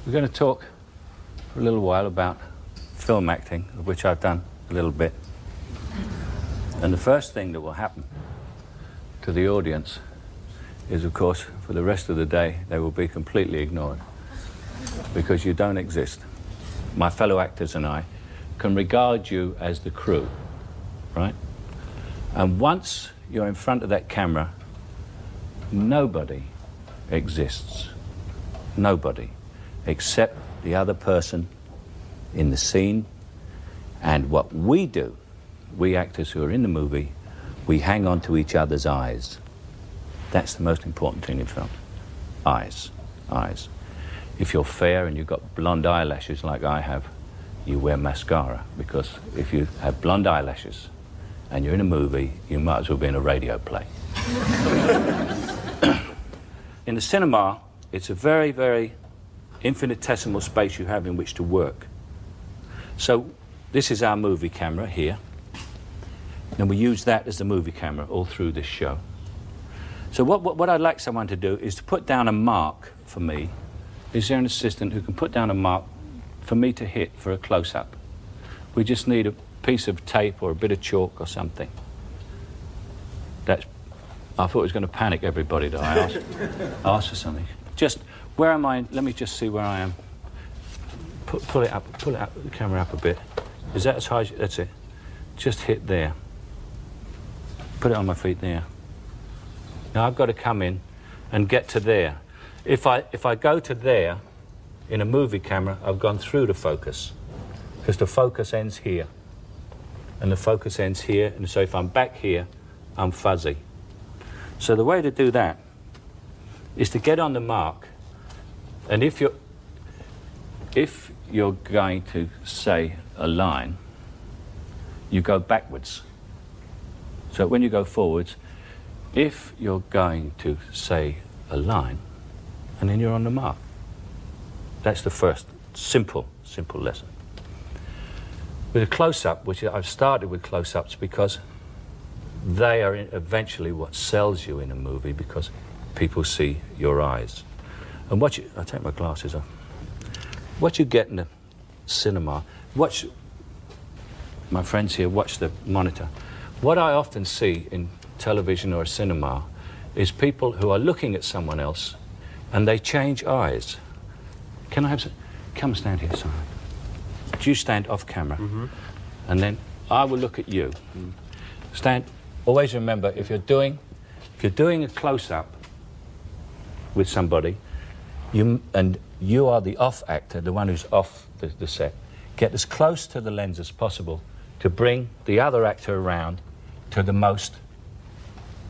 We're going to talk for a little while about film acting, of which I've done a little bit. And the first thing that will happen to the audience is, of course, for the rest of the day, they will be completely ignored because you don't exist. My fellow actors and I can regard you as the crew, right? And once you're in front of that camera, nobody exists. Nobody, except the other person in the scene. And what we do, we actors who are in the movie, we hang on to each other's eyes. That's the most important thing in film. Eyes, eyes. If you're fair and you've got blonde eyelashes like I have, you wear mascara, because if you have blonde eyelashes and you're in a movie, you might as well be in a radio play. In the cinema, it's a very, very infinitesimal space you have in which to work. So this is our movie camera here, and we use that as the movie camera all through this show. So what I'd like someone to do is to put down a mark for me. Is there an assistant who can put down a mark for me to hit for a close-up? We just need a piece of tape or a bit of chalk or something. I thought it was going to panic everybody that I asked for something. Just, where am I? Let me just see where I am. Pull it up, the camera up a bit. Is that as high as, that's it. Just hit there. Put it on my feet there. Now I've got to come in and get to there. If I go to there, in a movie camera, I've gone through the focus, because the focus ends here, and the focus ends here, and so if I'm back here, I'm fuzzy. So the way to do that is to get on the mark, and if you're going to say a line, you go backwards. So when you go forwards, if you're going to say a line, and then you're on the mark. That's the first simple lesson. With a close-up, which I've started with close-ups because they are eventually what sells you in a movie, because people see your eyes. And I'll take my glasses off. What you get in the cinema, my friends here watch the monitor. What I often see in television or cinema is people who are looking at someone else and they change eyes. Can I have some? Come stand here, Simon. Do you stand off camera? Mm-hmm. And then I will look at you. Mm. Stand. Always remember, if you're doing a close-up with somebody, you are the off actor, the one who's off the set, get as close to the lens as possible to bring the other actor around to the most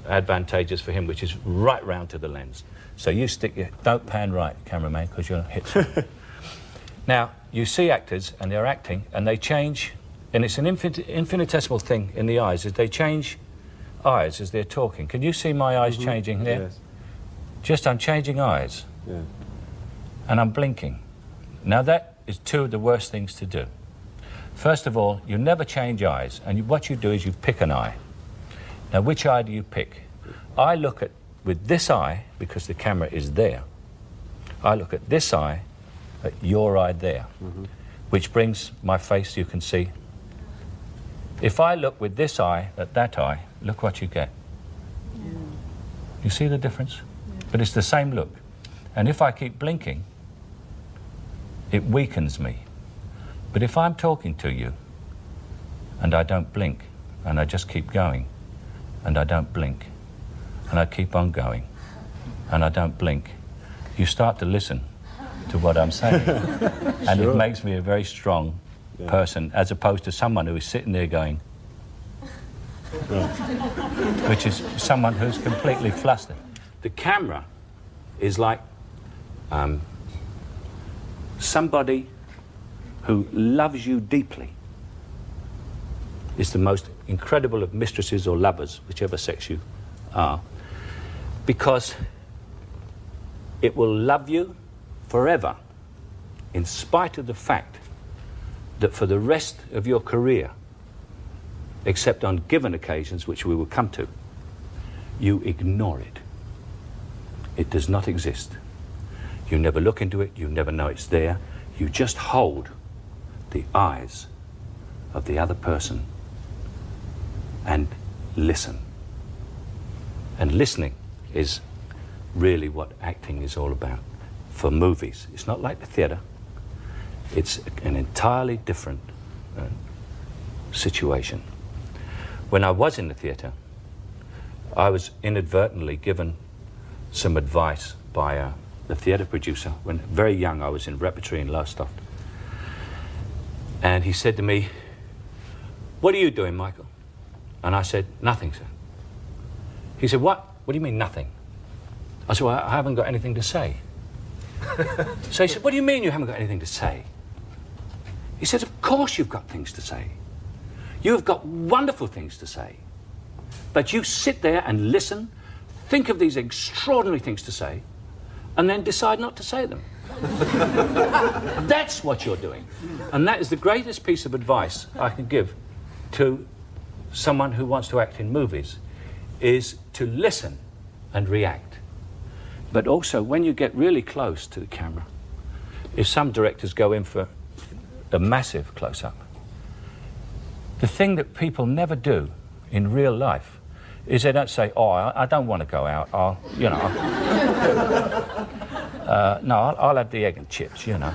advantageous for him, which is right round to the lens. So you don't pan right, cameraman, because you'll hit something. Now, you see actors, and they're acting, and they change, and it's an infinitesimal thing in the eyes, is they change eyes as they're talking. Can you see my eyes changing there? Yes. I'm changing eyes. Yeah. And I'm blinking. Now that is two of the worst things to do. First of all, you never change eyes, and what you do is you pick an eye. Now, which eye do you pick? I look at, with this eye, because the camera is there, I look at this eye, at your eye there, which brings my face, you can see. If I look with this eye at that eye, look what you get. Yeah. You see the difference? Yeah. But it's the same look. And if I keep blinking, it weakens me. But if I'm talking to you, and I don't blink, and I just keep going, and I don't blink, and I keep on going, and I don't blink, you start to listen to what I'm saying. And it makes me a very strong person, as opposed to someone who is sitting there going, which is someone who's completely flustered. The camera is like somebody who loves you deeply. It's the most incredible of mistresses or lovers, whichever sex you are, because it will love you forever, in spite of the fact that for the rest of your career, except on given occasions, which we will come to, you ignore it. It does not exist. You never look into it, you never know it's there. You just hold the eyes of the other person and listen. And listening is really what acting is all about for movies. It's not like the theatre. It's an entirely different situation. When I was in the theatre, I was inadvertently given some advice by the theatre producer. When very young, I was in repertory in Lowestoft. And he said to me, "What are you doing, Michael?" And I said, "Nothing, sir." He said, "What? What do you mean, nothing?" I said, "Well, I haven't got anything to say." So he said, "What do you mean you haven't got anything to say?" He said, "Of course you've got things to say. You've got wonderful things to say. But you sit there and listen, think of these extraordinary things to say, and then decide not to say them." That's what you're doing. And that is the greatest piece of advice I can give to someone who wants to act in movies, is to listen and react. But also, when you get really close to the camera, if some directors go in for a massive close-up, the thing that people never do in real life is they don't say, "Oh, I don't want to go out, I'll have the egg and chips, you know."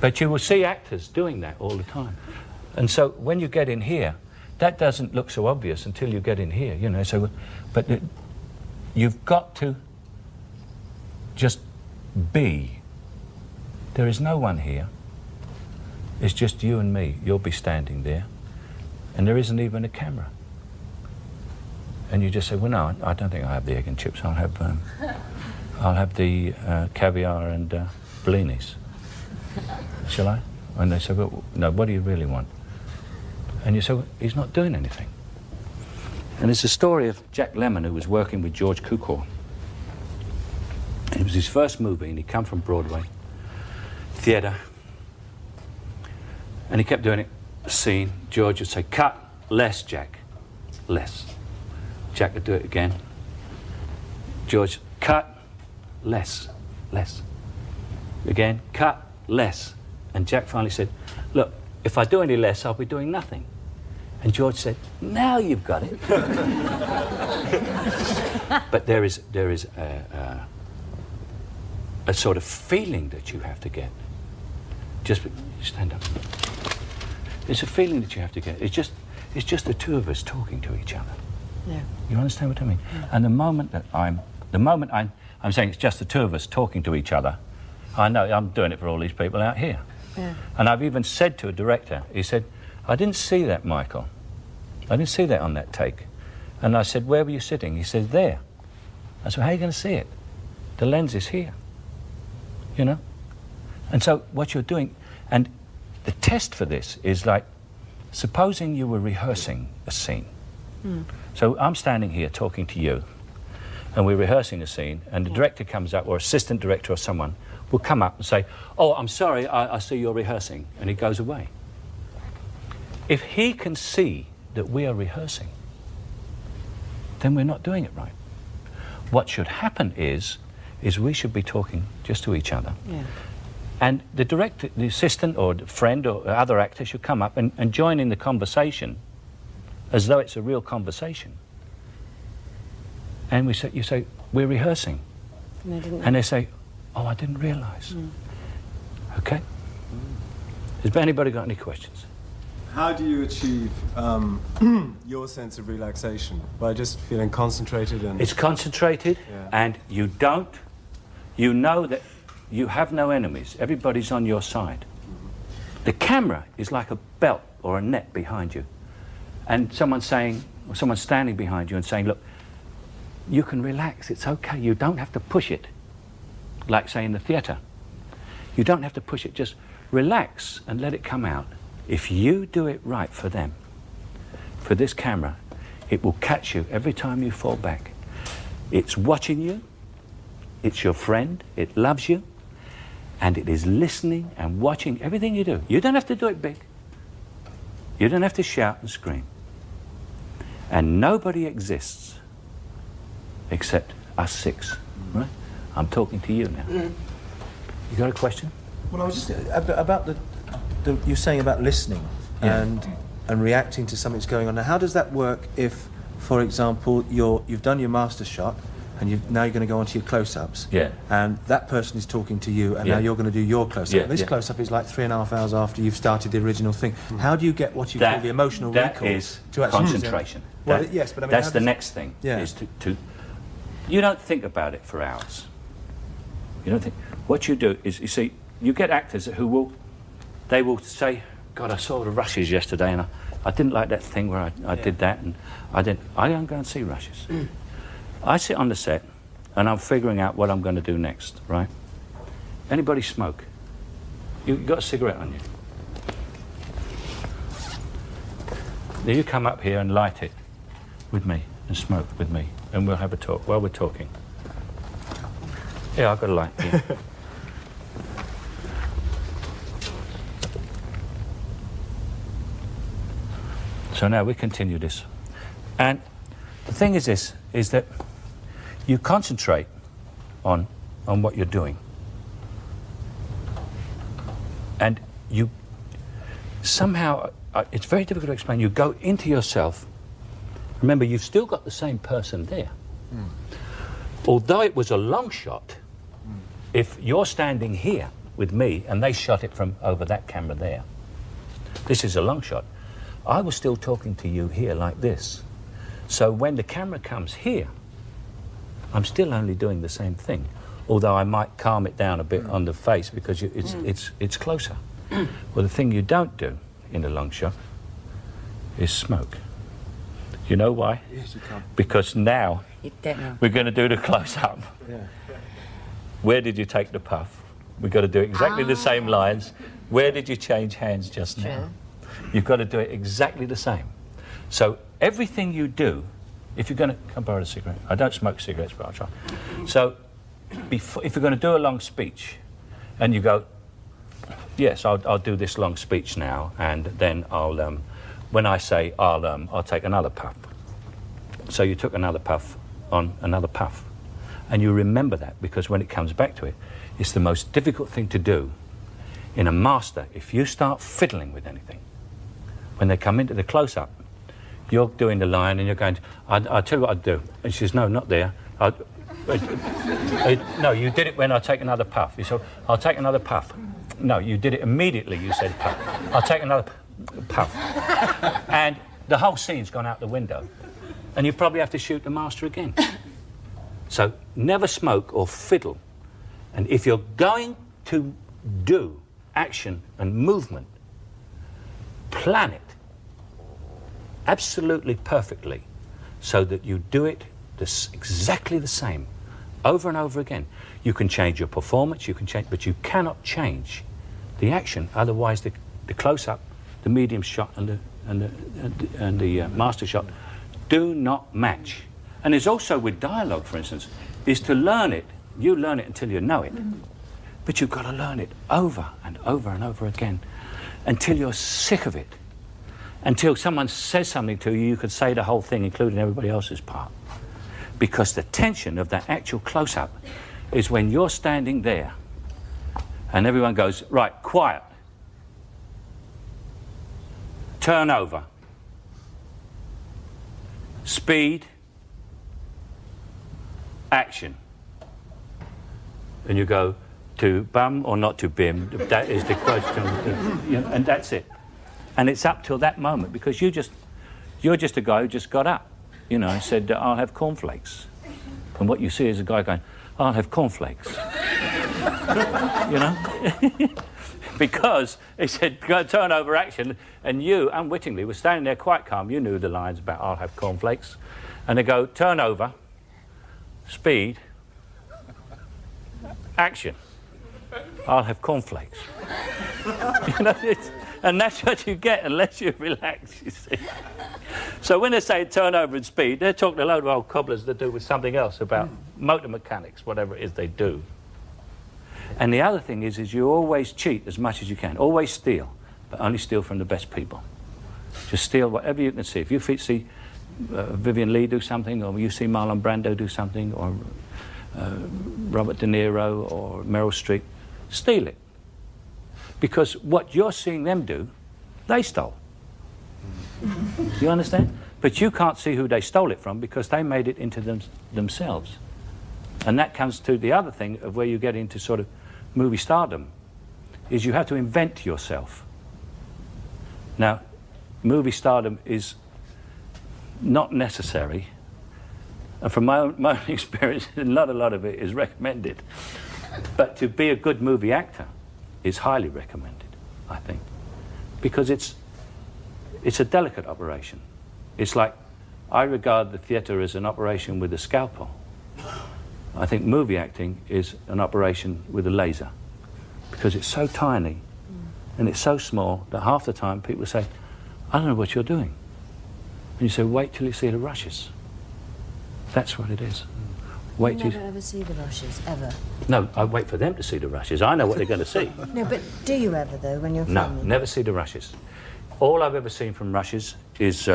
But you will see actors doing that all the time. And so when you get in here, that doesn't look so obvious until you get in here, you know. So, but you've got to just be. There is no one here. It's just you and me. You'll be standing there, and there isn't even a camera. And you just say, "Well, no, I don't think I have the egg and chips. I'll have the caviar and blinis. Shall I?" And they say, "Well, no, what do you really want?" And you say, "Well, he's not doing anything." And it's a story of Jack Lemmon, who was working with George Cukor. It was his first movie, and he'd come from Broadway theatre. And he kept doing it, a scene. George would say, "Cut, less, Jack, less." Jack would do it again. George, "Cut, less, less." Again, "Cut, less." And Jack finally said, "Look, if I do any less, I'll be doing nothing." And George said, "Now you've got it." But there is a sort of feeling that you have to get. Just stand up. It's a feeling that you have to get. It's just the two of us talking to each other. Yeah. You understand what I mean? Yeah. And the moment I'm saying it's just the two of us talking to each other, I know I'm doing it for all these people out here. Yeah. And I've even said to a director, he said, "I didn't see that, Michael. I didn't see that on that take." And I said, "Where were you sitting?" He said, "There." I said, "How are you going to see it? The lens is here." You know? And so what you're doing, and the test for this is like, supposing you were rehearsing a scene. So I'm standing here talking to you, and we're rehearsing a scene, and the director comes up, or assistant director or someone will come up and say, "Oh, I'm sorry, I see you're rehearsing," and he goes away. If he can see that we are rehearsing, then we're not doing it right. What should happen is we should be talking just to each other. Yeah. And the director, the assistant or the friend or other actor should come up and join in the conversation as though it's a real conversation. And you say, "We're rehearsing." And they say, "Oh, I didn't realise." Okay? Has anybody got any questions? How do you achieve your sense of relaxation? By just feeling concentrated and... It's concentrated, and you know that you have no enemies. Everybody's on your side. The camera is like a belt or a net behind you. And someone's standing behind you and saying, "Look, you can relax, it's okay. You don't have to push it." Like, say, in the theatre. You don't have to push it, just relax and let it come out. If you do it right for them, for this camera, it will catch you every time you fall back. It's watching you, it's your friend, it loves you, and it is listening and watching everything you do. You don't have to do it big. You don't have to shout and scream. And nobody exists except us six, right? I'm talking to you now. You got a question? Well, I was just about the you're saying about listening and reacting to something that's going on. Now, how does that work if, for example, you've done your master shot and now you're going to go on to your close-ups, and that person is talking to you, and now you're going to do your close-up. This close-up is like 3.5 hours after you've started the original thing. How do you get what you call the emotional recall? That is to actually concentration. Well, yes, but I mean, that's the next thing. Is to you don't think about it for hours. You don't think. What you do is, you see, you get actors who will say, God, I saw the rushes yesterday, and I didn't like that thing where I did that, and I don't go and see rushes. I sit on the set, and I'm figuring out what I'm going to do next, right? Anybody smoke? You've got a cigarette on you. Then you come up here and light it with me, and smoke with me, and we'll have a talk while we're talking. Yeah, I've got a light here. So now we continue this. And the thing is this, is that you concentrate on what you're doing. And you somehow, it's very difficult to explain, you go into yourself. Remember, you've still got the same person there. Although it was a long shot, if you're standing here with me and they shot it from over that camera there, this is a long shot, I was still talking to you here like this. So when the camera comes here, I'm still only doing the same thing, although I might calm it down a bit on the face because it's closer. Well, the thing you don't do in a long shot is smoke. You know why? Yes, you can't. Because now we're going to do the close-up. Yeah. Where did you take the puff? We've got to do exactly the same lines. Where did you change hands just now? You've got to do it exactly the same. So everything you do, if you're going to... Come borrow a cigarette. I don't smoke cigarettes, but I'll try. So if you're going to do a long speech and you go, yes, I'll do this long speech now, and then I'll... when I say I'll take another puff. So you took another puff on another puff. And you remember that, because when it comes back to it, it's the most difficult thing to do in a master. If you start fiddling with anything, when they come into the close-up, you're doing the line and you're going, I'll tell you what I'd do. And she says, no, not there. No, you did it when I take another puff. You said, I'll take another puff. No, you did it immediately, you said puff. I'll take another puff. And the whole scene's gone out the window. And you probably have to shoot the master again. So never smoke or fiddle. And if you're going to do action and movement, plan it absolutely perfectly so that you do it exactly the same over and over again. You can change your performance, you can change, but you cannot change the action. Otherwise, the close-up, the medium shot, and the master shot do not match. And there's also with dialogue, for instance, is to learn it. You learn it until you know it, but you've got to learn it over and over and over again until you're sick of it. Until someone says something to you, you could say the whole thing, including everybody else's part. Because the tension of that actual close-up is when you're standing there and everyone goes, right, quiet, turn over, speed, action. And you go, to bum or not to bim, that is the question, and that's it. And it's up till that moment, because you're just a guy who just got up, and said, I'll have cornflakes. And what you see is a guy going, I'll have cornflakes. Because he said, go turn over action, and you, unwittingly, were standing there quite calm. You knew the lines about I'll have cornflakes. And they go, turn over, speed, action. I'll have cornflakes. And that's what you get unless you relax, you see. So when they say turnover and speed, they're talking a load of old cobblers that do with something else about motor mechanics, whatever it is they do. And the other thing is you always cheat as much as you can. Always steal, but only steal from the best people. Just steal whatever you can see. If you see Vivian Leigh do something, or you see Marlon Brando do something, or Robert De Niro or Meryl Streep, steal it. Because what you're seeing them do, they stole. You understand? But you can't see who they stole it from because they made it into themselves. And that comes to the other thing of where you get into sort of movie stardom, is you have to invent yourself. Now, movie stardom is not necessary, and from my own experience, not a lot of it is recommended. But to be a good movie actor is highly recommended, I think, because it's a delicate operation. It's like, I regard the theatre as an operation with a scalpel. I think movie acting is an operation with a laser, because it's so tiny and it's so small that half the time people say, I don't know what you're doing. And you say, wait till you see the rushes. That's what it is. Wait You never ever see the rushes, ever? No, I wait for them to see the rushes. I know what they're going to see. No, but do you ever, though, when you're No, filming? never see the rushes. All I've ever seen from rushes is,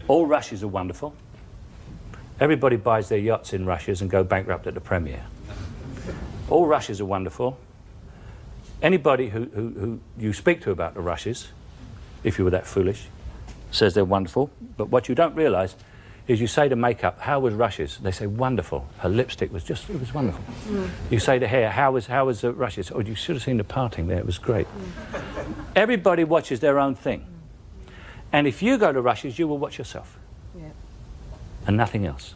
all rushes are wonderful. Everybody buys their yachts in rushes and go bankrupt at the premiere. All rushes are wonderful. Anybody who you speak to about the rushes, if you were that foolish, says they're wonderful. But what you don't realise is you say to makeup, how was rushes? They say, wonderful. Her lipstick was just, it was wonderful. You say to hair, how was the rushes? Oh, you should have seen the parting there, it was great. Everybody watches their own thing. And if you go to rushes, you will watch yourself. Yeah. And nothing else.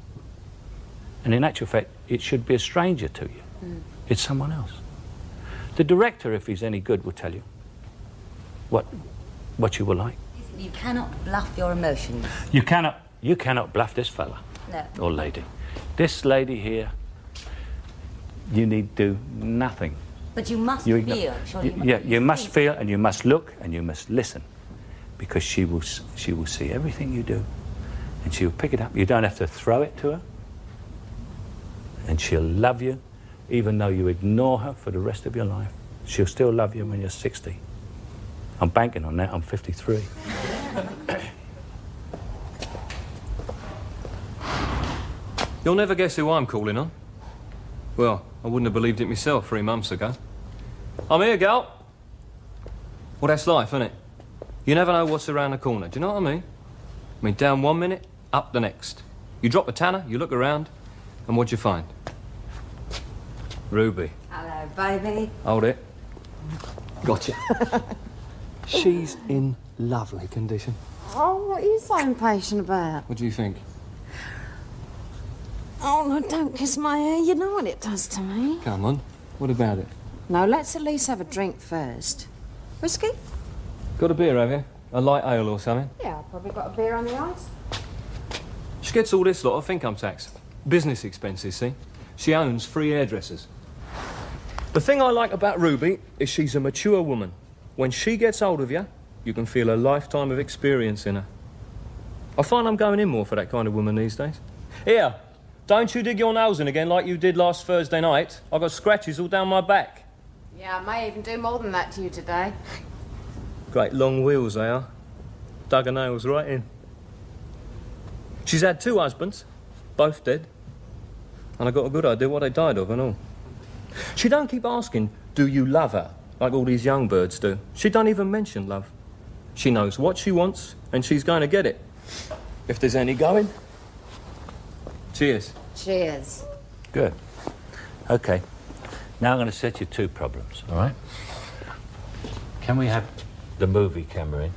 And in actual fact, it should be a stranger to you. It's someone else. The director, if he's any good, will tell you what you will like. You cannot bluff your emotions. You cannot bluff this fella. No. Or lady. This lady here, you need do nothing. But you must You feel. Surely you must feel, and you must look, and you must listen, because she will see everything you do, and she will pick it up. You don't have to throw it to her, and she'll love you, even though you ignore her for the rest of your life. She'll still love you when you're 60. I'm banking on that. I'm 53. You'll never guess who I'm calling on. Well, I wouldn't have believed it myself 3 months ago. I'm here, gal. Well, that's life, isn't it? You never know what's around the corner, do you know what I mean? I mean, down 1 minute, up the next. You drop the tanner, you look around, and what'd you find? Ruby. Hello, baby. Hold it. Gotcha. She's in lovely condition. Oh, what are you so impatient about? What do you think? Oh, no, don't kiss my hair. You know what it does to me. Come on. What about it? No, let's at least have a drink first. Whiskey? Got a beer, have you? A light ale or something? Yeah, I've probably got a beer on the ice. She gets all this lot off income tax. Business expenses, see? She owns 3 hairdressers. The thing I like about Ruby is she's a mature woman. When she gets hold of you, you can feel a lifetime of experience in her. I find I'm going in more for that kind of woman these days. Here, don't you dig your nails in again like you did last Thursday night. I've got scratches all down my back. Yeah, I may even do more than that to you today. Great long wheels they are. Dug her nails right in. She's had 2 husbands, both dead. And I got a good idea what they died of and all. She don't keep asking, do you love her, like all these young birds do. She don't even mention love. She knows what she wants, and she's going to get it. If there's any going. Cheers. Cheers. Good. Okay. Now I'm going to set you 2 problems, all right? Can we have the movie camera in?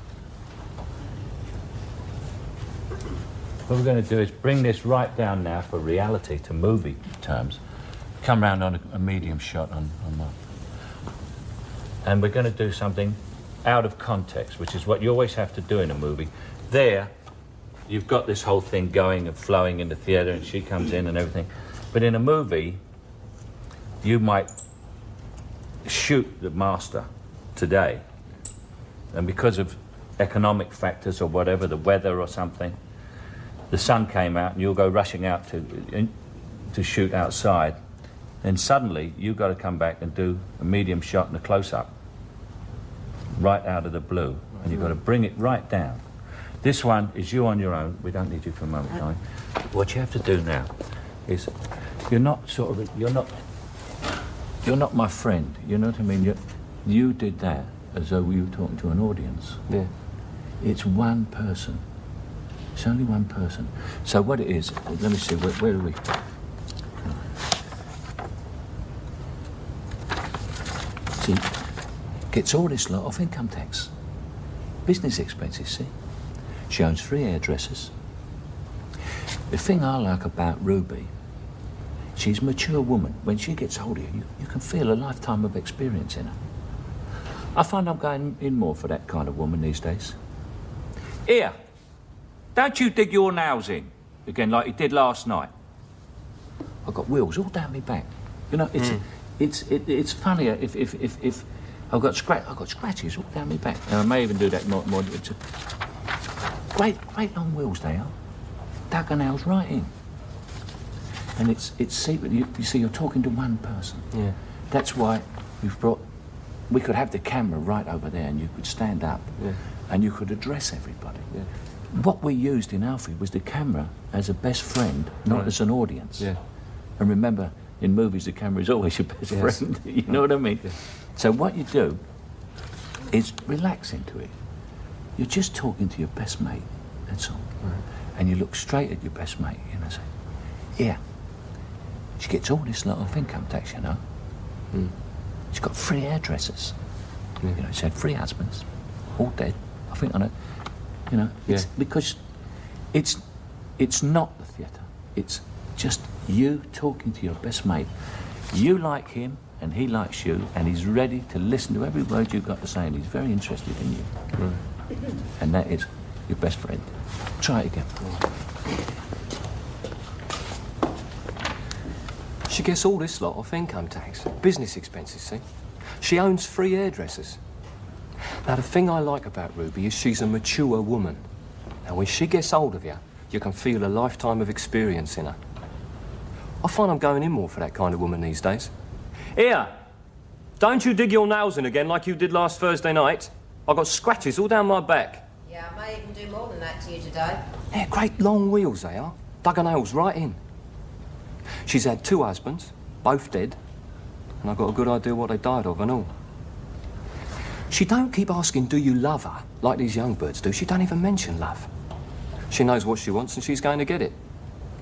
What we're going to do is bring this right down now for reality to movie terms. Come round on a medium shot on one. And we're going to do something out of context, which is what you always have to do in a movie. There, you've got this whole thing going and flowing in the theatre, and she comes in and everything. But in a movie, you might shoot the master today, and because of economic factors or whatever, the weather or something, the sun came out and you'll go rushing out to shoot outside, and suddenly you've got to come back and do a medium shot and a close-up right out of the blue, and you've got to bring it right down. This one is you on your own. We don't need you for a moment, darling. What you have to do now is you're not you're not my friend. You know what I mean? You did that as though you were talking to an audience. Yeah. It's one person. It's only one person. So what it is, let me see, where are we? See, gets all this lot off income tax. Business expenses, see? She owns 3 hairdressers. The thing I like about Ruby, she's a mature woman. When she gets hold of you, you can feel a lifetime of experience in her. I find I'm going in more for that kind of woman these days. Here, don't you dig your nails in again like you did last night. I've got wheels all down my back. You know, it's funnier if I've got scratches all down my back. And I may even do that more. It's great long wheels they are. Dug her nails right in. And it's secret. You see, you're talking to one person. Yeah. That's why we've brought. We could have the camera right over there, and you could stand up, and you could address everybody. Yeah. What we used in Alfie was the camera as a best friend, not as an audience. Yeah. And remember, in movies, the camera is always your best friend. You know what I mean? Yeah. So what you do is relax into it. You're just talking to your best mate. That's all. Right. And you look straight at your best mate, and I say, "Yeah, she gets all this lot of income tax, you know. She's got 3 hairdressers. You know, she's had 3 husbands, all dead. I think on it. You know, it's because it's not the theatre. It's just you talking to your best mate. You like him, and he likes you, and he's ready to listen to every word you've got to say, and he's very interested in you. Right. And that is your best friend. Try it again. She gets all this lot off income tax. Business expenses, see? She owns 3 hairdressers. Now, the thing I like about Ruby is she's a mature woman. Now, when she gets hold of you, you can feel a lifetime of experience in her. I find I'm going in more for that kind of woman these days. Here, don't you dig your nails in again like you did last Thursday night. I've got scratches all down my back. Yeah, I may even do more than that to you today. Yeah, great long wheels they are. Dug her nails right in. She's had 2 husbands, both dead, and I've got a good idea what they died of and all. She don't keep asking, do you love her, like these young birds do. She don't even mention love. She knows what she wants and she's going to get it.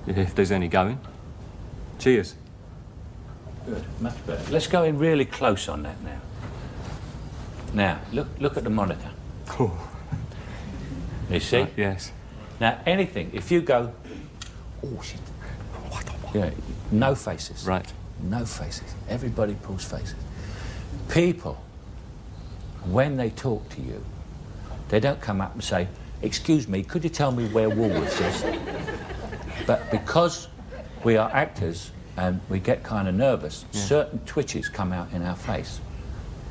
If there's any going. Cheers. Good, much better. Let's go in really close on that now. Now, look at the monitor. Oh. You see? Right, yes. Now, anything, if you go, oh shit. Yeah, no faces. Right. No faces. Everybody pulls faces. People, when they talk to you, they don't come up and say, "Excuse me, could you tell me where Woolworths is?" But because we are actors and we get kind of nervous, certain twitches come out in our face,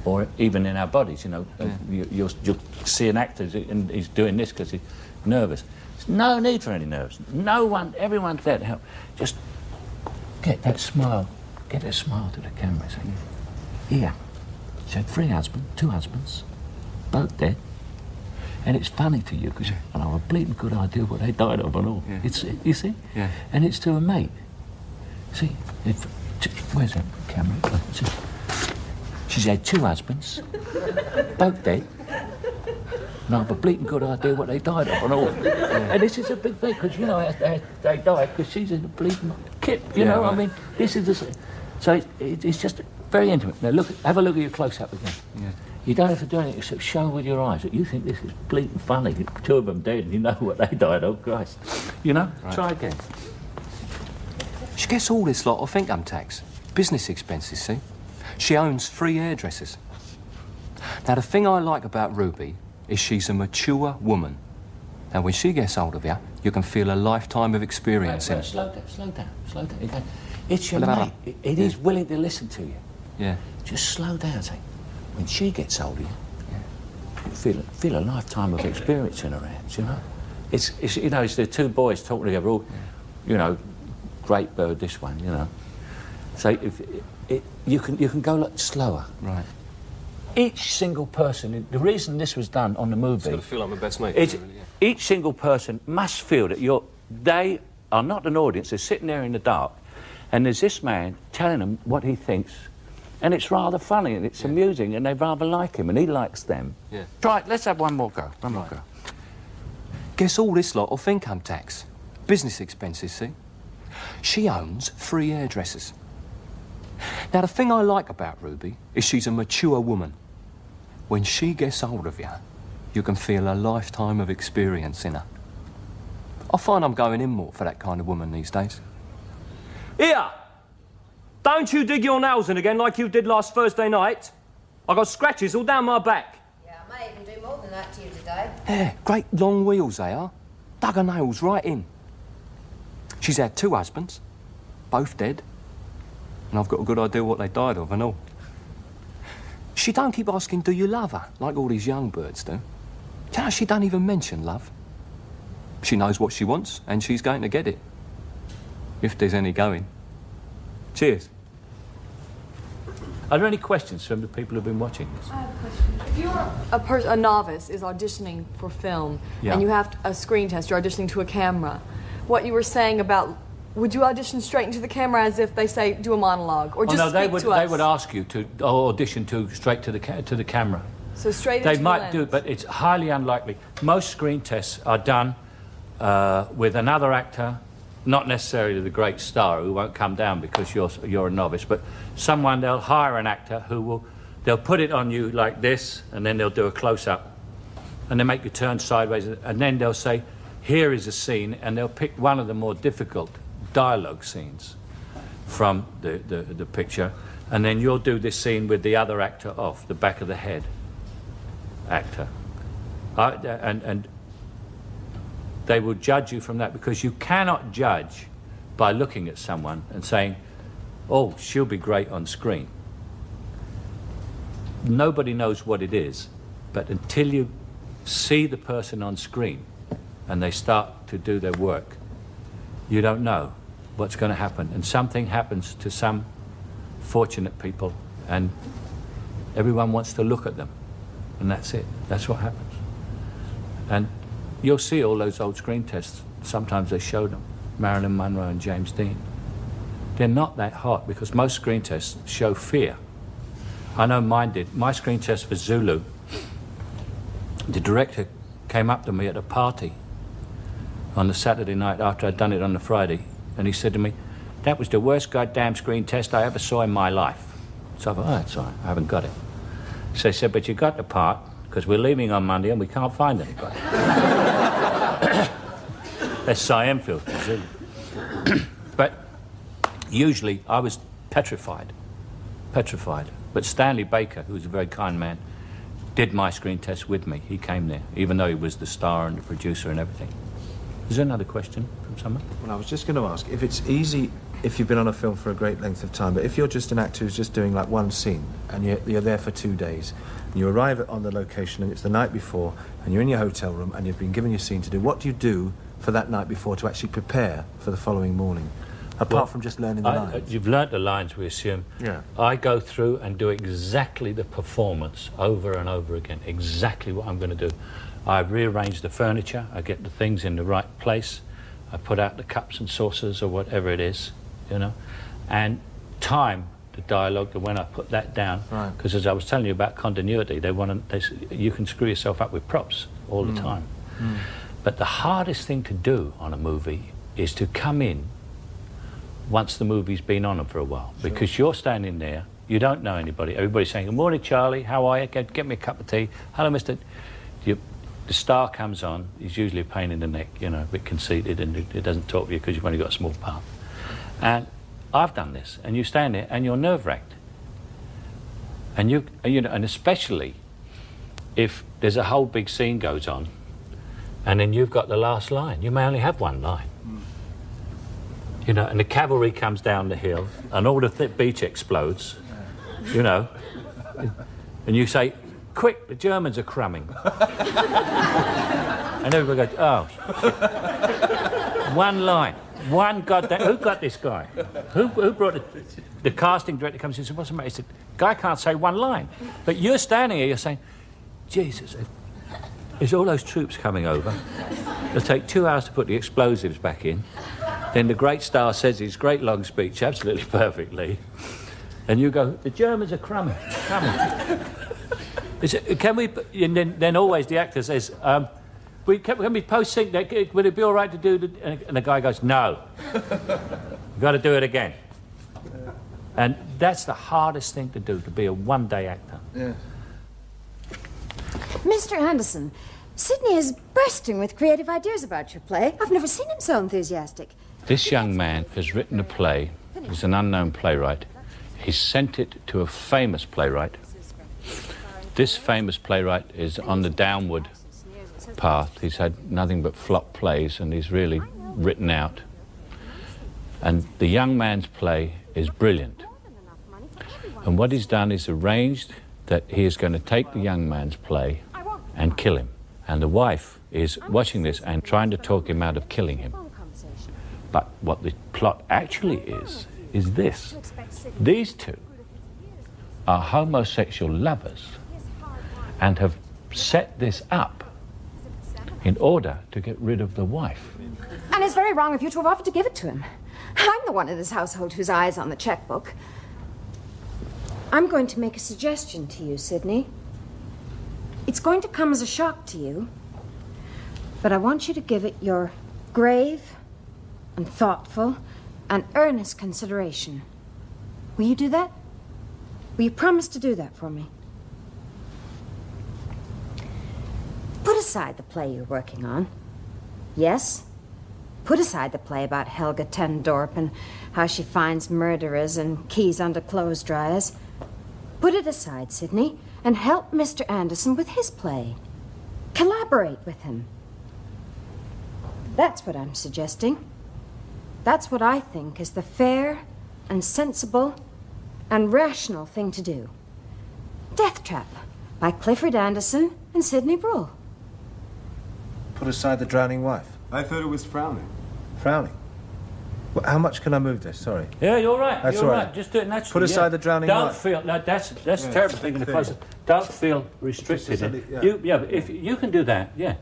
or even in our bodies. You know, you'll see an actor and he's doing this because he's nervous. There's no need for any nerves. No one, everyone's there to help. Just get that smile. Get a smile to the camera. Say, "Here, she had 3 husbands, 2 husbands, both dead." And it's funny to you because I have a bleeding good idea what they died of and all. Yeah. It's, you see? Yeah. And it's to a mate. See, where's that camera? She's had 2 husbands, both dead. And I have a bleeding good idea what they died of and all. Yeah. And this is a big thing because, you know, they died because she's in a bleeding kit, you know? Right. I mean, this is the... So it's just very intimate. Now, have a look at your close-up again. Yeah. You don't have to do anything except show with your eyes that you think this is bleeding funny. 2 of them dead and you know what they died of, Christ. You know? Right. Try again. She gets all this lot off income tax. Business expenses, see? She owns 3 hairdressers. Now, the thing I like about Ruby is she's a mature woman. And when she gets hold of you, you can feel a lifetime of experience in her. Slow down. It's your mate. It is willing to listen to you. Yeah. Just slow down. Say, when she gets hold of you, you feel a lifetime of experience in her hands, you know? It's you know, it's the 2 boys talking together, all, you know, great bird, this one, you know. So you can go a lot slower. Right. Each single person, the reason this was done on the movie... It's got to feel like my best mate. Each single person must feel that they are not an audience, they're sitting there in the dark, and there's this man telling them what he thinks And it's rather funny and it's amusing and they rather like him and he likes them. Yeah. Right, let's have one more go. One more go. Guess all this lot off income tax. Business expenses, see? She owns 3 hairdressers. Now, the thing I like about Ruby is she's a mature woman. When she gets hold of you, you can feel a lifetime of experience in her. I find I'm going in more for that kind of woman these days. Here! Don't you dig your nails in again like you did last Thursday night. I got scratches all down my back. Yeah, I may even do more than that to you today. Yeah, great long wheels they are. Dug her nails right in. She's had 2 husbands, both dead. And I've got a good idea what they died of and all. She don't keep asking, do you love her, like all these young birds do. You know, she don't even mention love. She knows what she wants, and she's going to get it. If there's any going. Cheers. Are there any questions from the people who've been watching this? I have a question. If you're a novice is auditioning for film, Yeah. and you have a screen test, you're auditioning to a camera, what you were saying about, would you audition straight into the camera as if they say, do a monologue, or just no, speak to us? they would ask you to audition straight to the camera. So straight They into might the do lens. it, but it's highly unlikely. Most screen tests are done with another actor, not necessarily the great star who won't come down because you're a novice, but someone, they'll hire an actor they'll put it on you like this, and then they'll do a close-up, and they make you turn sideways, and then they'll say, here is a scene, and they'll pick one of the more difficult dialogue scenes from the picture, and then you'll do this scene with the other actor off, the back of the head actor. And they will judge you from that, because you cannot judge by looking at someone and saying, oh, she'll be great on screen. Nobody knows what it is, but until you see the person on screen and they start to do their work, you don't know what's going to happen. And something happens to some fortunate people, and everyone wants to look at them. And that's it. That's what happens. And you'll see all those old screen tests. Sometimes they show them. Marilyn Monroe and James Dean. They're not that hot because most screen tests show fear. I know mine did. My screen test for Zulu, the director came up to me at a party on the Saturday night after I'd done it on the Friday, and he said to me, that was the worst goddamn screen test I ever saw in my life. So I thought, oh, that's all right, I haven't got it. So he said, but you got the part, because we're leaving on Monday and we can't find anybody. That's Cy Enfield. But usually I was petrified. But Stanley Baker, who was a very kind man, did my screen test with me. He came there, even though he was the star and the producer and everything. Is there another question from someone? Well, I was just going to ask, if it's easy, if you've been on a film for a great length of time, but if you're just an actor who's just doing like one scene, and you're there for 2 days, and you arrive on the location, and it's the night before, and you're in your hotel room, and you've been given your scene to do, what do you do for that night before to actually prepare for the following morning? Apart from just learning the lines. You've learnt the lines, we assume. Yeah. I go through and do exactly the performance over and over again, exactly what I'm going to do. I rearrange the furniture, I get the things in the right place, I put out the cups and saucers or whatever it is, you know, and time the dialogue to when I put that down. Right. Because as I was telling you about continuity, you can screw yourself up with props all the time. But the hardest thing to do on a movie is to come in once the movie's been on for a while, because you're standing there, you don't know anybody, everybody's saying, good morning, Charlie, how are you? Get me a cup of tea. Hello, Mr. The star comes on, he's usually a pain in the neck, you know, a bit conceited, and it doesn't talk to you because you've only got a small part. And I've done this, and you stand there and you're nerve-wracked. And you know, and especially if there's a whole big scene goes on, and then you've got the last line. You may only have one line. You know, and the cavalry comes down the hill, and all the beach explodes, you know, and you say, quick, the Germans are crumbing. And everybody goes, oh. One line, one goddamn, who got this guy? Who brought the casting director comes in and says, what's the matter? He said, guy can't say one line. But you're standing here, you're saying, Jesus, there's all those troops coming over. It'll take 2 hours to put the explosives back in. Then the great star says his great long speech absolutely perfectly. And you go, the Germans are coming. Can we, and then always the actor says, can we post-sync that? Would it be all right to do the, and the guy goes, no. You've got to do it again. And that's the hardest thing to do, to be a one-day actor. Yeah. Mr. Anderson, Sydney is bursting with creative ideas about your play. I've never seen him so enthusiastic. This young man has written a play. He's an unknown playwright. He sent it to a famous playwright. This famous playwright is on the downward path. He's had nothing but flop plays, and he's really written out. And the young man's play is brilliant. And what he's done is arranged that he is going to take the young man's play and kill him. And the wife is watching this and trying to talk him out of killing him. But what the plot actually is this. These two are homosexual lovers and have set this up in order to get rid of the wife. And it's very wrong of you to have offered to give it to him. I'm the one in this household whose eye is on the checkbook. I'm going to make a suggestion to you, Sydney. It's going to come as a shock to you, but I want you to give it your grave and thoughtful and earnest consideration. Will you do that? Will you promise to do that for me? Put aside the play you're working on. Yes? Put aside the play about Helga ten Dorp and how she finds murderers and keys under clothes dryers. Put it aside, Sydney, and help Mr. Anderson with his play. Collaborate with him. That's what I'm suggesting. That's what I think is the fair and sensible and rational thing to do. Death Trap by Clifford Anderson and Sidney Bruhl. Put aside the drowning wife. I thought it was frowning. Frowning. Well, how much can I move this? Sorry. Yeah, you're right. That's you're all right. right. Just do it naturally. Put aside the drowning Don't wife. feel no, that's a terrible thing in the process. Don't feel restricted. But if you can do that, yeah.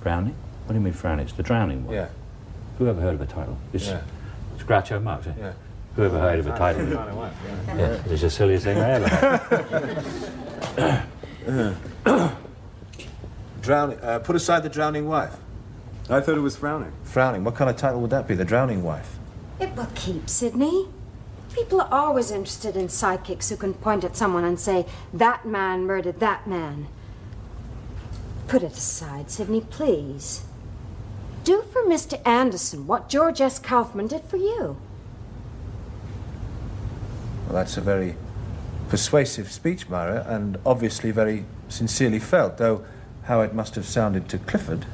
Frowning? What do you mean frowning? It's the drowning one. Yeah. Who ever heard of a title? It's Groucho Marx. Eh? Yeah. Who ever heard of a title? Yeah, it's the silliest thing I ever heard. Drowning. Put aside the drowning wife. I thought it was frowning. Frowning. What kind of title would that be? The drowning wife. It will keep, Sydney. People are always interested in sidekicks who can point at someone and say, that man murdered that man. Put it aside, Sydney, please. Do for Mr. Anderson what George S. Kaufman did for you. Well, that's a very persuasive speech, Myra, and obviously very sincerely felt, though how it must have sounded to Clifford.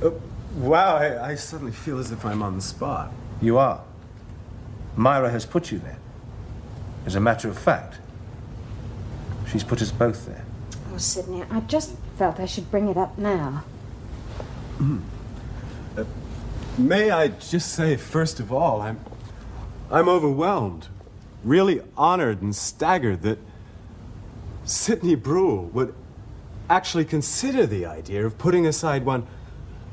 Wow, I suddenly feel as if I'm on the spot. You are. Myra has put you there. As a matter of fact, she's put us both there. Oh, Sydney, I just felt I should bring it up now. May I just say, first of all, I'm overwhelmed, really honored and staggered that Sidney Bruhl would actually consider the idea of putting aside one.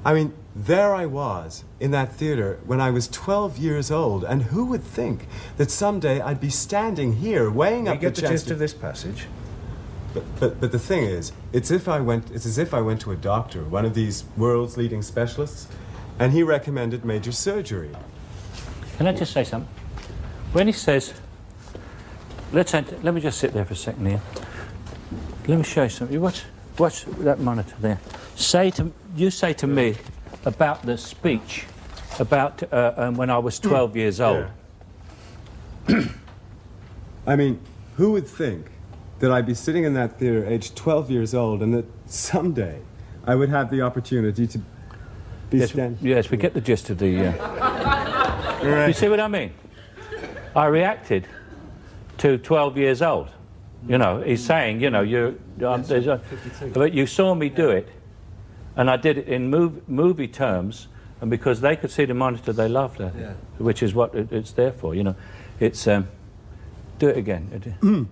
I mean, there I was in that theater when I was 12 years old, and who would think that someday I'd be standing here weighing up You get the the chance gist of this passage? But the thing is, it's as if I went to a doctor, one of these world's leading specialists, and he recommended major surgery. Can I just say something? When he says, let me just sit there for a second here. Let me show you something. Watch that monitor there. You say to me about the speech about when I was 12 years old. Yeah. I mean, who would think that I'd be sitting in that theater aged 12 years old and that someday I would have the opportunity to be standing... Yes, we get the gist of the... Right. You see what I mean? I reacted to 12 years old. You know, he's saying, you know, but you saw me do it, and I did it in movie terms, and because they could see the monitor, they laughed at it, which is what it's there for, you know. It's, do it again.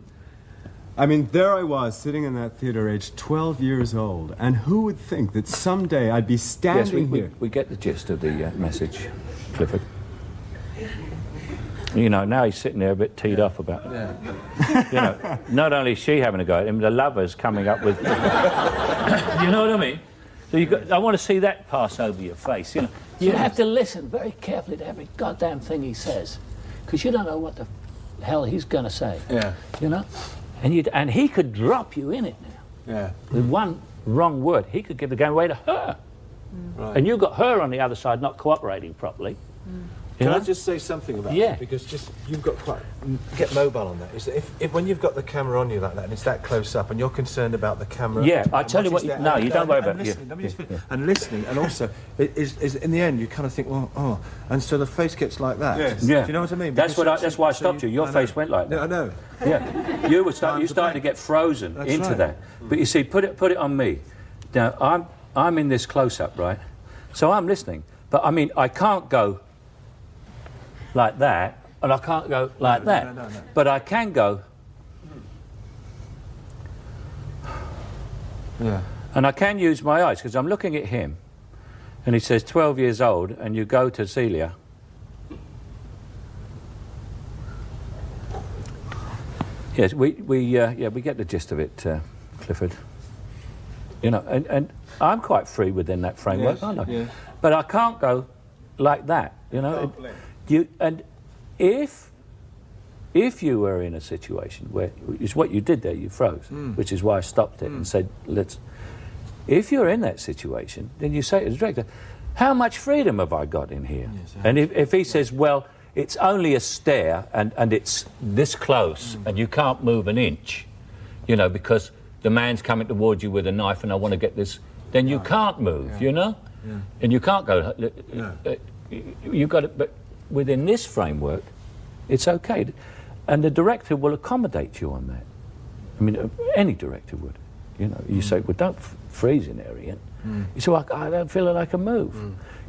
I mean, there I was, sitting in that theater aged 12 years old, and who would think that someday I'd be standing here? We get the gist of the message, Clifford. You know, now he's sitting there a bit teed off about it. Yeah. You know, not only is she having a go at him, the lover's coming up with... You know what I mean? So I want to see that pass over your face, you know. You have to listen very carefully to every goddamn thing he says, because you don't know what the hell he's going to say. Yeah. You know? And he could drop you in it now. Yeah. With one wrong word, he could give the game away to her. Right. And you've got her on the other side not cooperating properly. You Can know? I just say something about Yeah. that? Because you've got quite... Get mobile on that. Is that if when you've got the camera on you like that and it's that close up and you're concerned about the camera... Yeah, I and tell you is what, there, no, you don't worry about it. listening, Yeah, let me just yeah, finish. And listening, and also, is in the end, you kind of think, well, oh, and so the face gets like that. Yes. Yeah. Do you know what I mean? That's Because that's why I stopped you. Your I face know. went like that. No, I know. Yeah, you were Time you for started to blank. get frozen That's into right. that. But you see, put it on me. Now I'm in this close up, right? So I'm listening, but I mean I can't go like that, and I can't go like that. No. But I can go, Yeah. and I can use my eyes because I'm looking at him, and he says 12 years old, and you go to Celia. Yes, we get the gist of it, Clifford. You know, and I'm quite free within that framework, Yes, aren't I? yeah. But I can't go like that, you know. And if you were in a situation where it's what you did there, you froze, which is why I stopped it and said, let's. If you're in that situation, then you say to the director, how much freedom have I got in here? Yes, and if he says, well, it's only a stare and it's this close and you can't move an inch, you know, because the man's coming towards you with a knife and I want to get this, then you can't move, you know? Yeah. And you can't go, No. you've got it, but within this framework, it's okay. And the director will accommodate you on that. I mean, any director would. You know, you say, well, don't freeze in there, Ian. You say, well, I don't feel like I can move.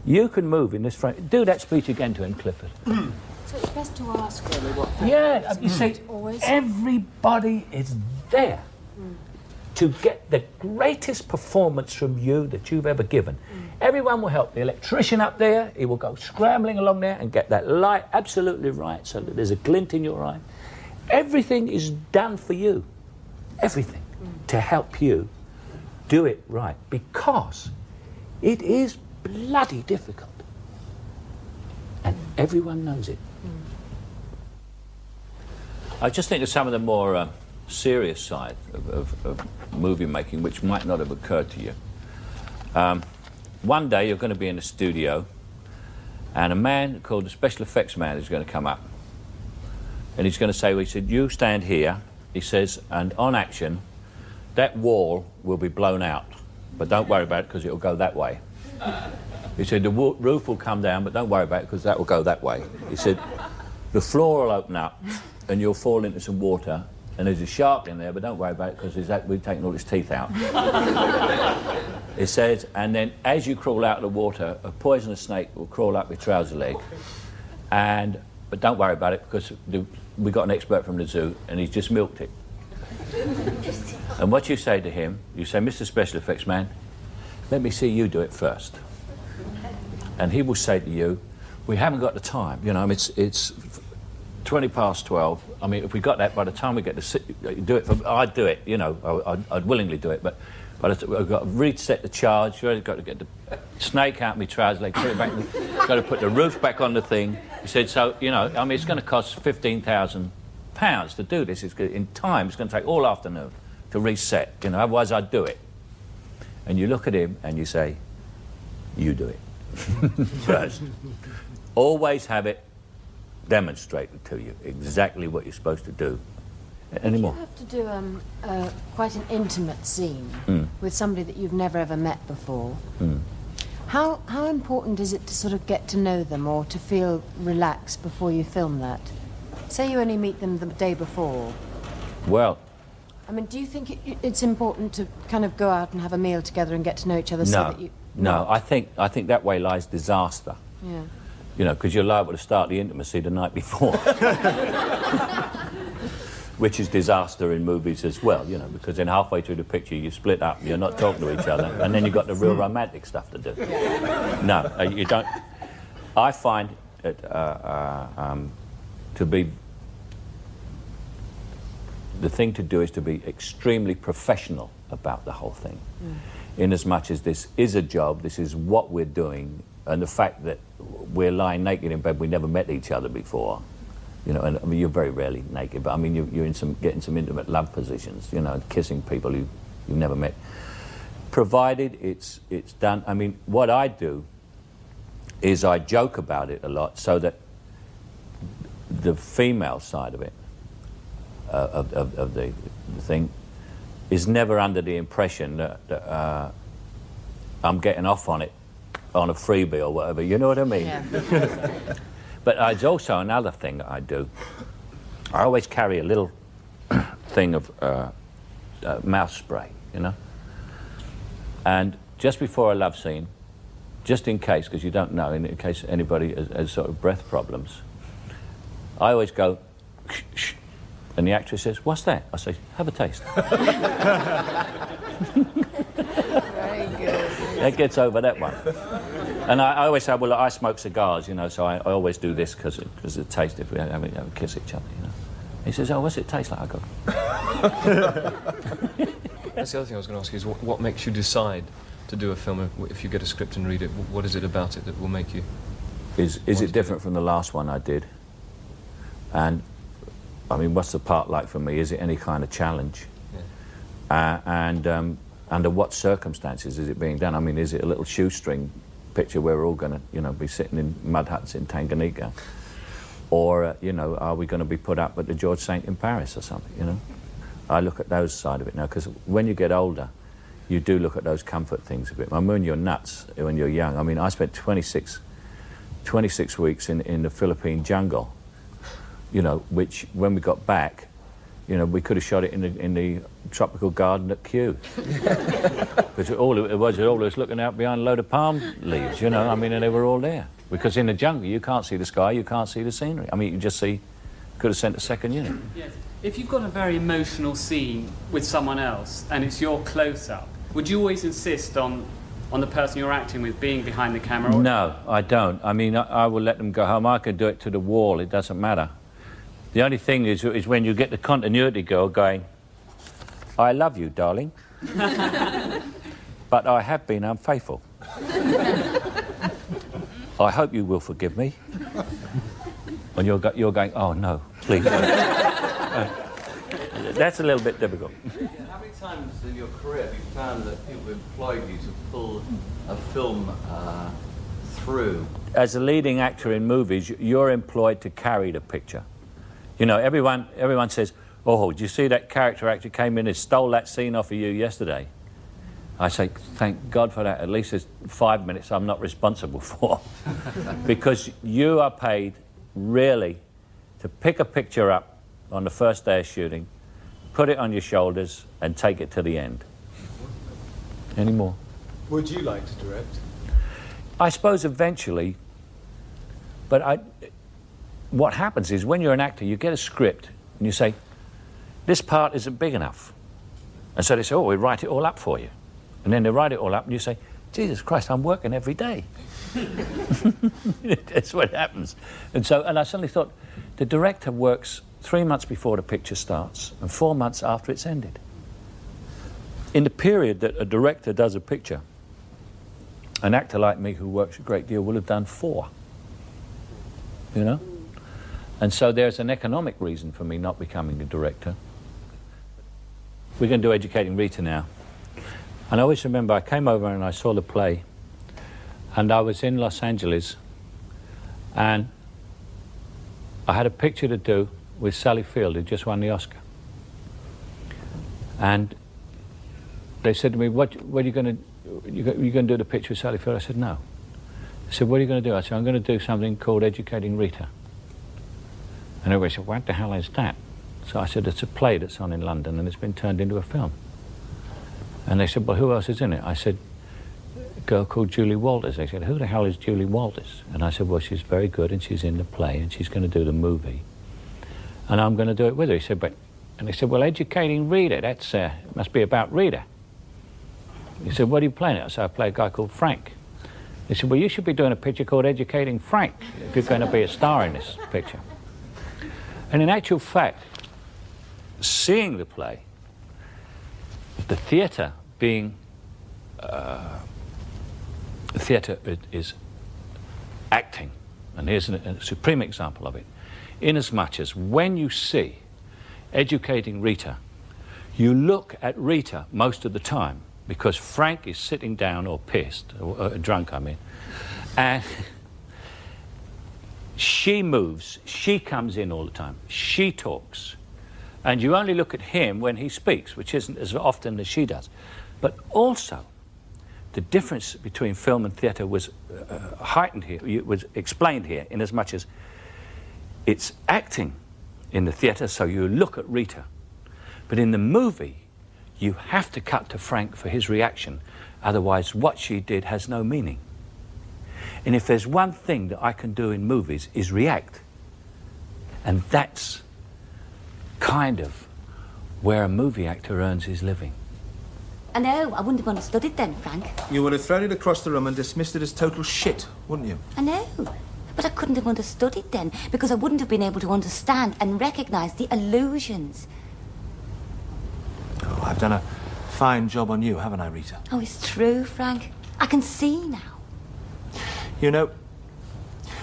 You can move in this frame. Do that speech again to him, Clifford. So it's best to ask really what... Yeah, you see, Always. everybody is there to get the greatest performance from you that you've ever given. Everyone will help. The electrician up there, he will go scrambling along there and get that light absolutely right so that there's a glint in your eye. Everything is done for you. Everything. To help you do it right. Because it is bloody difficult. And everyone knows it. I just think of some of the more serious side of movie making, which might not have occurred to you. One day you're going to be in a studio, and a man called the special effects man is going to come up, and he's going to say, well, he said, you stand here, he says, and on action, that wall will be blown out, but don't worry about it because it'll go that way. He said, the roof will come down, but don't worry about it because that will go that way. He said, the floor will open up and you'll fall into some water and there's a shark in there, but don't worry about it because we've taken all its teeth out. It says, and then as you crawl out of the water, a poisonous snake will crawl up your trouser leg. But don't worry about it because we got an expert from the zoo and he's just milked it. And what you say to him, you say, Mr. Special Effects Man, let me see you do it first. And he will say to you, we haven't got the time. You know, it's 20 past 12. I mean, if we got that, by the time we get to do it, I'd do it, you know, I'd willingly do it, but I've got to reset the charge, I've got to get the snake out of my trouser leg, put it back, got to put the roof back on the thing. He said, so, you know, I mean, it's going to cost £15,000 to do this. In time, it's going to take all afternoon to reset, you know, otherwise I'd do it. And you look at him and you say, you do it first. Always have it demonstrated to you exactly what you're supposed to do. Any more? You have to do quite an intimate scene with somebody that you've never ever met before. How important is it to sort of get to know them or to feel relaxed before you film that? Say you only meet them the day before. Well, I mean, do you think it's important to kind of go out and have a meal together and get to know each other so that you... No, I think that way lies disaster. Yeah. You know, because you're liable to start the intimacy the night before. Which is disaster in movies as well, you know, because then halfway through the picture you split up, you're not talking to each other, and then you've got the real romantic stuff to do. No, you don't. I find that to be, the thing to do is to be extremely professional about the whole thing. In as much as this is a job, this is what we're doing, and the fact that we're lying naked in bed, we never met each other before. You know, and I mean, you're very rarely naked, but I mean, you're in getting some intimate love positions, you know, kissing people you've never met. Provided it's done. I mean, what I do is I joke about it a lot so that the female side of it, of the thing, is never under the impression that I'm getting off on it on a freebie or whatever, you know what I mean? Yeah. But it's also another thing that I do. I always carry a little thing of mouth spray, you know? And just before a love scene, just in case, because you don't know, in case anybody has sort of breath problems, I always go, shh, shh, and the actress says, "What's that?" I say, "Have a taste." Very good. That gets over that one. And I always say, well, I smoke cigars, you know, so I always do this because it tastes if we have a kiss each other, you know. He says, "Oh, what's it taste like?" I go. That's the other thing I was going to ask you is what makes you decide to do a film if you get a script and read it? What is it about it that will make you? Is it different from the last one I did? And I mean, what's the part like for me? Is it any kind of challenge? Yeah. And under what circumstances is it being done? I mean, is it a little shoestring picture where we're all going to, you know, be sitting in mud huts in Tanganyika? Or, you know, are we going to be put up at the George Saint in Paris or something, you know? I look at those side of it now, because when you get older, you do look at those comfort things a bit. I mean, when you're nuts, when you're young, I mean, I spent 26 weeks in the Philippine jungle, you know, which when we got back, you know, we could have shot it in the tropical garden at Kew. Because all it was looking out behind a load of palm leaves, you know, I mean, and they were all there. Because in the jungle, you can't see the sky, you can't see the scenery. I mean, you just see, could have sent a second unit. Yes. If you've got a very emotional scene with someone else and it's your close-up, would you always insist on the person you're acting with being behind the camera? No, I don't. I mean, I will let them go home. I can do it to the wall, it doesn't matter. The only thing is when you get the continuity girl going, "I love you, darling, but I have been unfaithful. I hope you will forgive me." And you're going, "Oh, no, please." That's a little bit difficult. How many times in your career have you found that people employed you to pull a film through? As a leading actor in movies, you're employed to carry the picture. You know, everyone says, "Oh, do you see that character actor came in and stole that scene off of you yesterday?" I say, thank God for that. At least there's 5 minutes I'm not responsible for. Because you are paid really to pick a picture up on the first day of shooting, put it on your shoulders, and take it to the end. Any more? Would you like to direct? I suppose eventually, but what happens is when you're an actor, you get a script and you say, "This part isn't big enough." And so they say, "Oh, we write it all up for you." And then they write it all up and you say, "Jesus Christ, I'm working every day." That's what happens. And I suddenly thought, the director works 3 months before the picture starts and 4 months after it's ended. In the period that a director does a picture, an actor like me who works a great deal will have done 4, you know? And so there's an economic reason for me not becoming a director. We're going to do Educating Rita now. And I always remember I came over and I saw the play, and I was in Los Angeles, and I had a picture to do with Sally Field, who just won the Oscar. And they said to me, what are you going to do? You going to do the picture with Sally Field? I said, no. They said, what are you going to do? I said, I'm going to do something called Educating Rita. And everybody said, what the hell is that? So I said, it's a play that's on in London and it's been turned into a film. And they said, well, who else is in it? I said, a girl called Julie Walters. They said, who the hell is Julie Walters? And I said, well, she's very good and she's in the play and she's going to do the movie. And I'm going to do it with her. He said, but... And they said, well, Educating Rita, that's, it must be about Rita. He said, what are you playing at? So I play a guy called Frank. He said, well, you should be doing a picture called Educating Frank if you're going to be a star in this picture. And in actual fact, seeing the play, the theatre being... the theatre is acting, and here's a supreme example of it. Inasmuch as when you see Educating Rita, you look at Rita most of the time because Frank is sitting down or pissed, or drunk, I mean, and she moves, she comes in all the time, she talks, and you only look at him when he speaks, which isn't as often as she does. But also, the difference between film and theatre was heightened here, was explained here, in as much as it's acting in the theatre, so you look at Rita. But in the movie, you have to cut to Frank for his reaction, otherwise what she did has no meaning. And if there's one thing that I can do in movies is react. And that's kind of where a movie actor earns his living. I know, I wouldn't have understood it then, Frank. You would have thrown it across the room and dismissed it as total shit, wouldn't you? I know, but I couldn't have understood it then because I wouldn't have been able to understand and recognise the illusions. Oh, I've done a fine job on you, haven't I, Rita? Oh, it's true, Frank. I can see now. You know,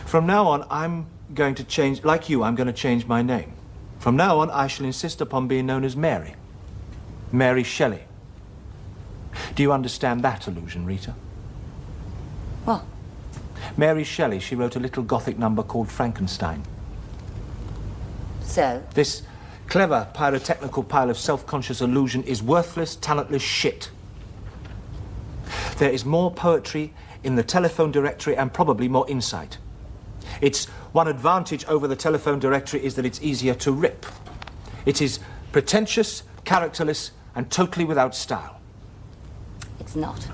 from now on, I'm going to change, like you, I'm going to change my name. From now on, I shall insist upon being known as Mary. Mary Shelley. Do you understand that allusion, Rita? What? Mary Shelley, she wrote a little Gothic number called Frankenstein. So? This clever pyrotechnical pile of self-conscious illusion is worthless, talentless shit. There is more poetry in the telephone directory and probably more insight. Its one advantage over the telephone directory is that it's easier to rip. It is pretentious, characterless, and totally without style. It's not.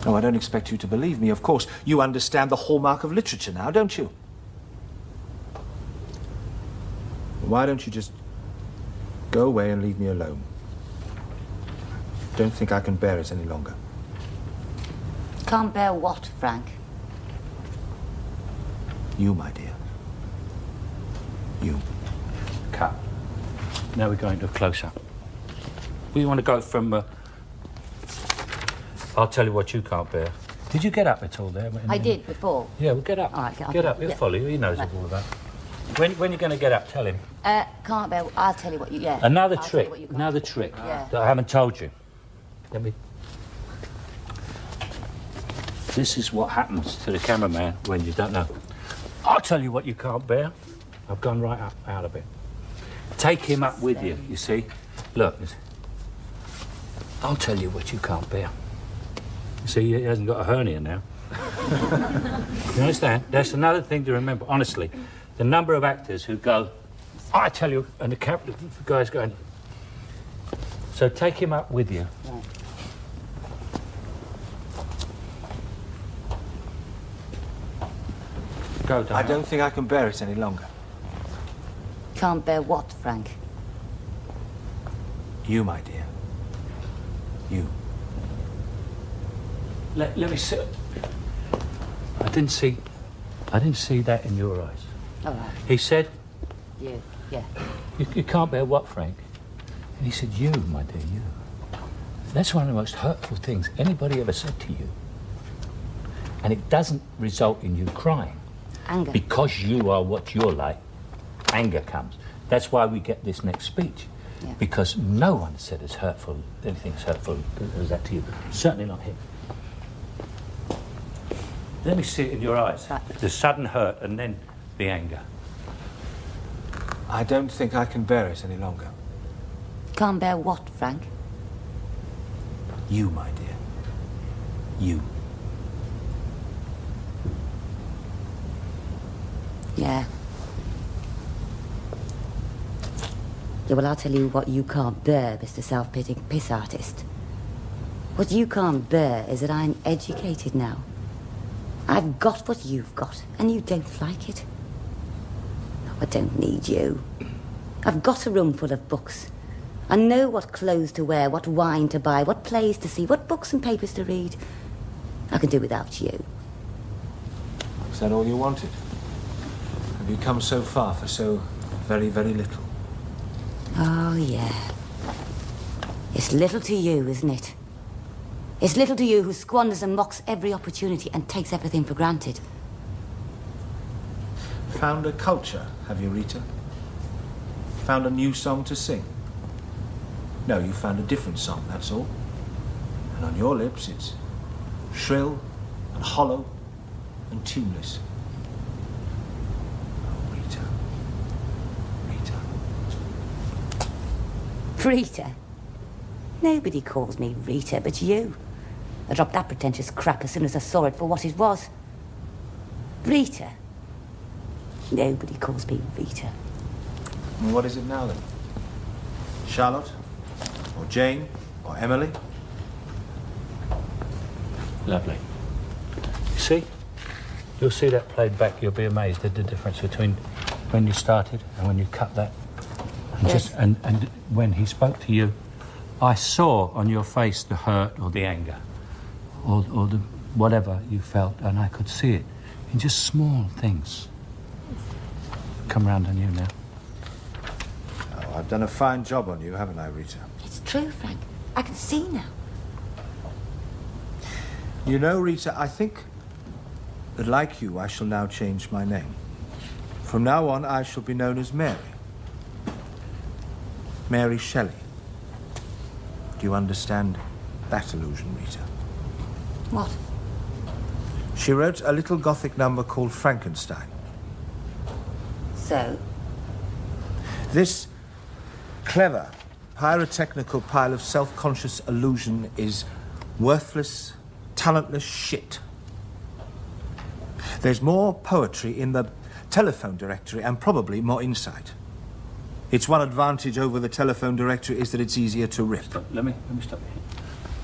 Oh, I don't expect you to believe me, of course. You understand the hallmark of literature now, don't you? Why don't you just go away and leave me alone? Don't think I can bear it any longer. Can't bear what, Frank? You, my dear. You. Cut. Now we're going to a close-up. We want to go from... I'll tell you what you can't bear. Did you get up at all there? I did before. Yeah, well, get up. All right, get up. He'll follow you. He knows all of that. When you're going to get up, tell him. Can't bear... I'll tell you what you... Yeah. Another I'll trick. tell you what you Another trick Yeah. that I haven't told you. Let me... This is what happens to the cameraman when you don't know. I'll tell you what you can't bear. I've gone right up out of it. Take him up with you, you see. Look, I'll tell you what you can't bear. You see, he hasn't got a hernia now. You understand? That's another thing to remember. Honestly, the number of actors who go, I tell you, and the guy's going. So take him up with you. Right. Go, Dad. I don't think I can bear it any longer. Can't bear what, Frank? You, my dear. You. Let me see. I didn't see that in your eyes. All right. He said, You. Yeah. you can't bear what, Frank? And he said, you, my dear, you. That's one of the most hurtful things anybody ever said to you. And it doesn't result in you crying. Anger. Because you are what you're like, anger comes. That's why we get this next speech. Yeah. Because no one said it's hurtful, anything as hurtful as that to you. Certainly not him. Let me see it in your eyes. Right. The sudden hurt and then the anger. I don't think I can bear it any longer. Can't bear what, Frank? You, my dear. You. Yeah. Yeah, well, I'll tell you what you can't bear, Mr. Self-pitying piss artist. What you can't bear is that I'm educated now. I've got what you've got, and you don't like it. No, I don't need you. I've got a room full of books. I know what clothes to wear, what wine to buy, what plays to see, what books and papers to read. I can do without you. Is that all you wanted? Have you come so far for so Very, very little. Oh, yeah. It's little to you, isn't it? It's little to you who squanders and mocks every opportunity and takes everything for granted. Found a culture, have you, Rita? Found a new song to sing? No, you found a different song, that's all. And on your lips, it's shrill and hollow and tuneless. Oh, Rita. Rita. Rita? Nobody calls me Rita but you. I dropped that pretentious crap as soon as I saw it for what it was. Rita? Nobody calls me Rita. And what is it now, then? Charlotte? Or Jane? Or Emily? Lovely. You see? You'll see that played back, you'll be amazed at the difference between when you started and when you cut that. And, Yes. and when he spoke to you, I saw on your face the hurt or the anger or the whatever you felt, and I could see it in just small things. Come round on you now. Oh, I've done a fine job on you, haven't I, Rita? It's true, Frank. I can see now. You know, Rita, I think that, like you, I shall now change my name. From now on, I shall be known as Mary. Mary Shelley. Do you understand that illusion, Rita? What? She wrote a little Gothic number called Frankenstein. So? This clever, pyrotechnical pile of self-conscious illusion is worthless, talentless shit. There's more poetry in the telephone directory and probably more insight. Its one advantage over the telephone directory is that it's easier to rip. Stop. Let me stop you.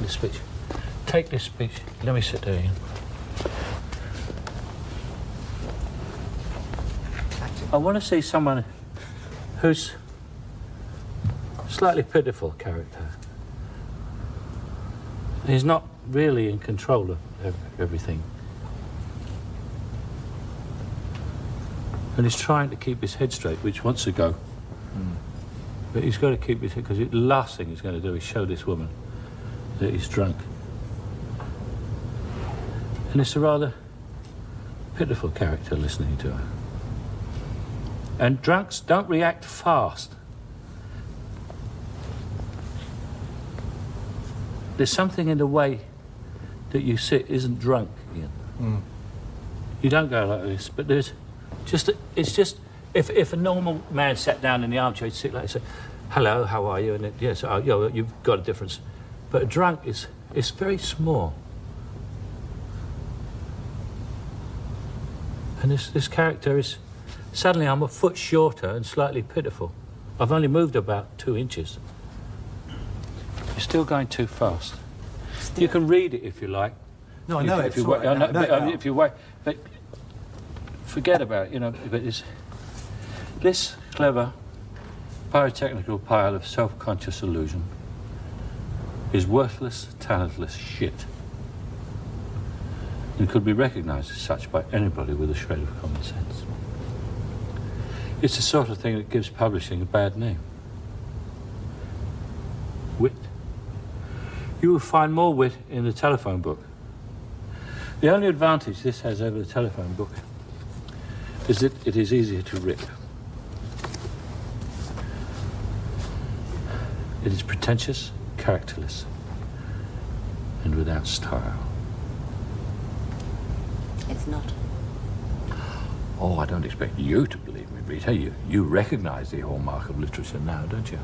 This speech. Take this speech. Let me sit there again. I want to see someone who's slightly pitiful character. He's not really in control of everything. And he's trying to keep his head straight, which wants to go. But he's got to keep his head, because the last thing he's going to do is show this woman that he's drunk. And it's a rather pitiful character listening to her. And drunks don't react fast. There's something in the way that you sit isn't drunk, Ian. You don't go like this, but there's just, it's just, if a normal man sat down in the armchair, he'd sit like this, say, hello, how are you? And it, yes, oh, yeah, you've got a difference. But a drunk is very small. And this character is, suddenly I'm a foot shorter and slightly pitiful. I've only moved about 2 inches. You're still going too fast. You can read it if you like. No, I know if it. you wait, if you wait, but forget about it, you know. But it's this clever pyrotechnical pile of self-conscious illusion is worthless, talentless shit, and could be recognised as such by anybody with a shred of common sense. It's the sort of thing that gives publishing a bad name. Wit. You will find more wit in the telephone book. The only advantage this has over the telephone book is that it is easier to rip. It is pretentious, characterless, and without style. It's not. Oh, I don't expect you to believe me, Rita. You recognise the hallmark of literature now, don't you?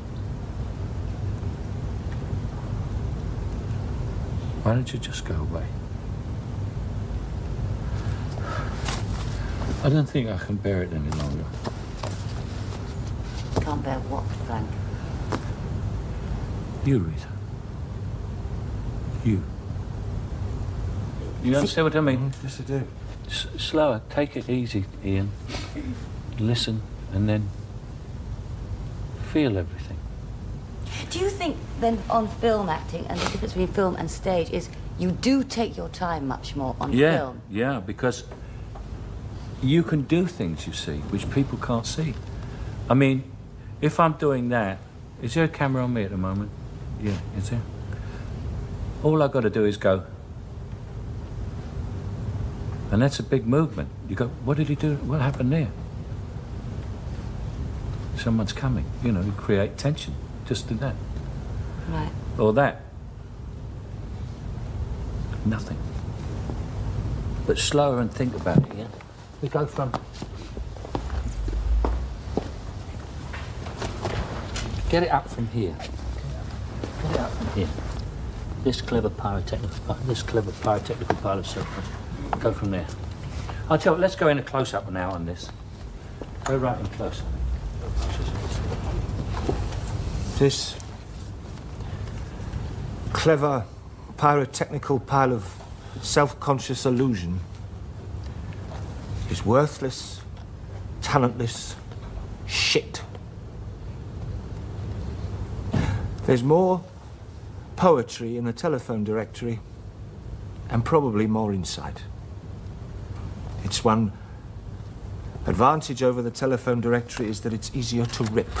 Why don't you just go away? I don't think I can bear it any longer. Can't bear what, Frank? You, Rita. You. You understand what I mean? Yes, I do. Slower. Take it easy, Ian. Listen, and then feel everything. Do you think then on film acting, and the difference between film and stage is you do take your time much more on film? Yeah, because you can do things, you see, which people can't see. I mean, if I'm doing that, is there a camera on me at the moment? Yeah, is there? All I've got to do is go. And that's a big movement. You go, what did he do? What happened there? Someone's coming. You know, you create tension. Just do that. Right. Or that. Nothing. But slower and think about it, yeah? We go from... Get it up from here. Get it up from here. This clever pyrotechnical part of self-conscious. Go from there. I'll tell you, let's go in a close-up now on this. Go right in close. This clever pyrotechnical pile of self-conscious illusion is worthless, talentless shit. There's more poetry in the telephone directory and probably more insight. Its one advantage over the telephone directory is that it's easier to rip.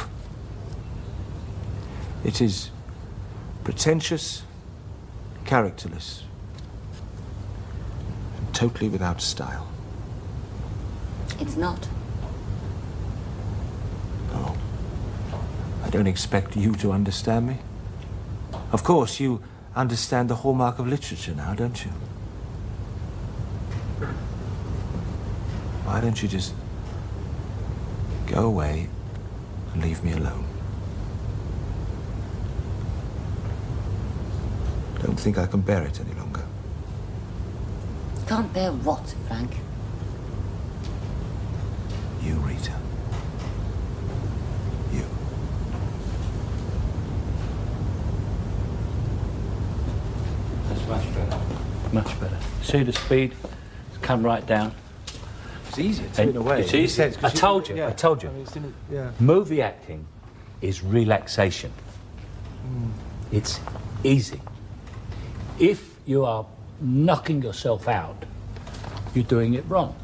It is pretentious, characterless, and totally without style. It's not. No. I don't expect you to understand me. Of course, you understand the hallmark of literature now, don't you? Why don't you just go away and leave me alone? Don't think I can bear it any longer. Can't bear what, Frank? You, Rita. You. That's much better. Much better. See the speed? It's come right down. It's easier too, in a way. It's easy. I told you. I told you. I mean, yeah. Movie acting is relaxation. It's easy. If you are knocking yourself out, you're doing it wrong.